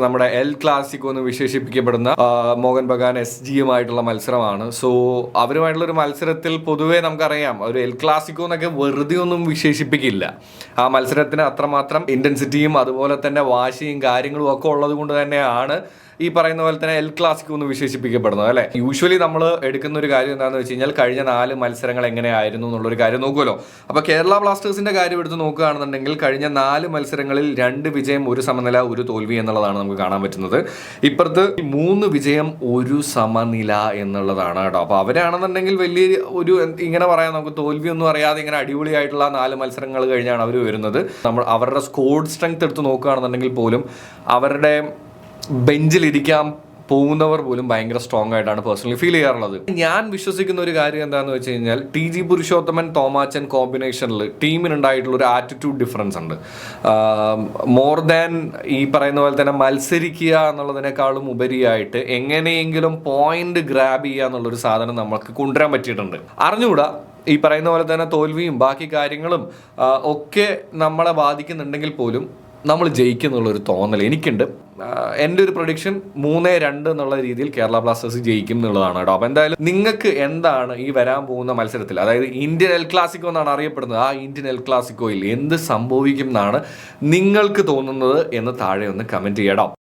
നമ്മുടെ El Clasico എന്ന് വിശേഷിപ്പിക്കപ്പെടുന്ന മോഹൻ ബഗാൻ SGയുമായിട്ടുള്ള മത്സരമാണ്. സോ അവരുമായിട്ടുള്ള ഒരു മത്സരത്തിൽ പൊതുവെ നമുക്കറിയാം, ഒരു എൽ ക്ലാസിക്കോ എന്നൊക്കെ വെറുതെ ഒന്നും വിശേഷിപ്പിക്കില്ല. ആ മത്സരത്തിന് അത്രമാത്രം ഇന്റൻസിറ്റിയും അതുപോലെ തന്നെ വാശിയും കാര്യങ്ങളും ഒക്കെ ഉള്ളത് കൊണ്ട് തന്നെയാണ് ഈ പറയുന്ന പോലെ തന്നെ എൽ ക്ലാസിക്കോ എന്ന് വിശേഷിപ്പിക്കപ്പെടുന്നത്, അല്ലെ? യൂഷ്വലി നമ്മൾ എടുക്കുന്ന ഒരു കാര്യം എന്താണെന്ന് വെച്ച് കഴിഞ്ഞാൽ കഴിഞ്ഞ 4 മത്സരങ്ങൾ എങ്ങനെയായിരുന്നു എന്നുള്ളൊരു കാര്യം നോക്കുമല്ലോ. അപ്പോൾ കേരള ബ്ലാസ്റ്റേഴ്സിന്റെ കാര്യം എടുത്ത് നോക്കുകയാണെന്നുണ്ടെങ്കിൽ കഴിഞ്ഞ 4 മത്സരങ്ങളിൽ 2 വിജയം 1 സമനില 1 തോൽവി എന്നുള്ളതാണ് നമുക്ക് കാണാൻ പറ്റുന്നത്. ഇപ്പുറത്ത് 3 വിജയം 1 സമനില എന്നുള്ളതാണ് കേട്ടോ. അപ്പോൾ അവരാണെന്നുണ്ടെങ്കിൽ വലിയ ഒരു ഇങ്ങനെ പറയാം, നമുക്ക് തോൽവിയൊന്നും അറിയാതെ ഇങ്ങനെ അടിപൊളിയായിട്ടുള്ള 4 മത്സരങ്ങൾ കഴിഞ്ഞാണ് അവർ വരുന്നത്. നമ്മൾ അവരുടെ സ്ക്വാഡ് സ്ട്രെങ്ത് എടുത്ത് നോക്കുകയാണെന്നുണ്ടെങ്കിൽ പോലും അവരുടെ ബെഞ്ചിലിരിക്കാൻ പോകുന്നവർ പോലും ഭയങ്കര സ്ട്രോങ് ആയിട്ടാണ് പേഴ്സണലി ഫീൽ ചെയ്യാറുള്ളത്. ഞാൻ വിശ്വസിക്കുന്ന ഒരു കാര്യം എന്താണെന്ന് വെച്ച് കഴിഞ്ഞാൽ TG പുരുഷോത്തമൻ തോമാച്ചൻ കോമ്പിനേഷനിൽ ടീമിനുണ്ടായിട്ടുള്ള ഒരു ആറ്റിറ്റ്യൂഡ് ഡിഫറൻസ് ഉണ്ട്. മോർ ദാൻ ഈ പറയുന്ന പോലെ തന്നെ മത്സരിക്കുക എന്നുള്ളതിനേക്കാളും ഉപരിയായിട്ട് എങ്ങനെയെങ്കിലും പോയിന്റ് ഗ്രാബ് ചെയ്യുക എന്നുള്ളൊരു സാധനം നമുക്ക് കൊണ്ടുവരാൻ പറ്റിയിട്ടുണ്ട്. അറിഞ്ഞുകൂടാ, ഈ പറയുന്ന പോലെ തന്നെ തോൽവിയും ബാക്കി കാര്യങ്ങളും ഒക്കെ നമ്മളെ ബാധിക്കുന്നുണ്ടെങ്കിൽ പോലും നമ്മൾ ജയിക്കുന്നുള്ളൊരു തോന്നൽ എനിക്കുണ്ട്. എൻ്റെ ഒരു പ്രൊഡിക്ഷൻ 3-2 എന്നുള്ള രീതിയിൽ കേരള ബ്ലാസ്റ്റേഴ്സ് ജയിക്കും എന്നുള്ളതാണ് കേട്ടോ. അപ്പോൾ എന്തായാലും നിങ്ങൾക്ക് എന്താണ് ഈ വരാൻ പോകുന്ന മത്സരത്തിൽ, അതായത് ഇന്ത്യൻ എൽ ക്ലാസിക്കോ എന്നാണ് അറിയപ്പെടുന്നത്, ആ ഇന്ത്യൻ എൽ ക്ലാസിക്കോയിൽ എന്ത് സംഭവിക്കും എന്നാണ് നിങ്ങൾക്ക് തോന്നുന്നത് എന്ന് താഴെ ഒന്ന് കമൻറ്റ് ചെയ്യണം.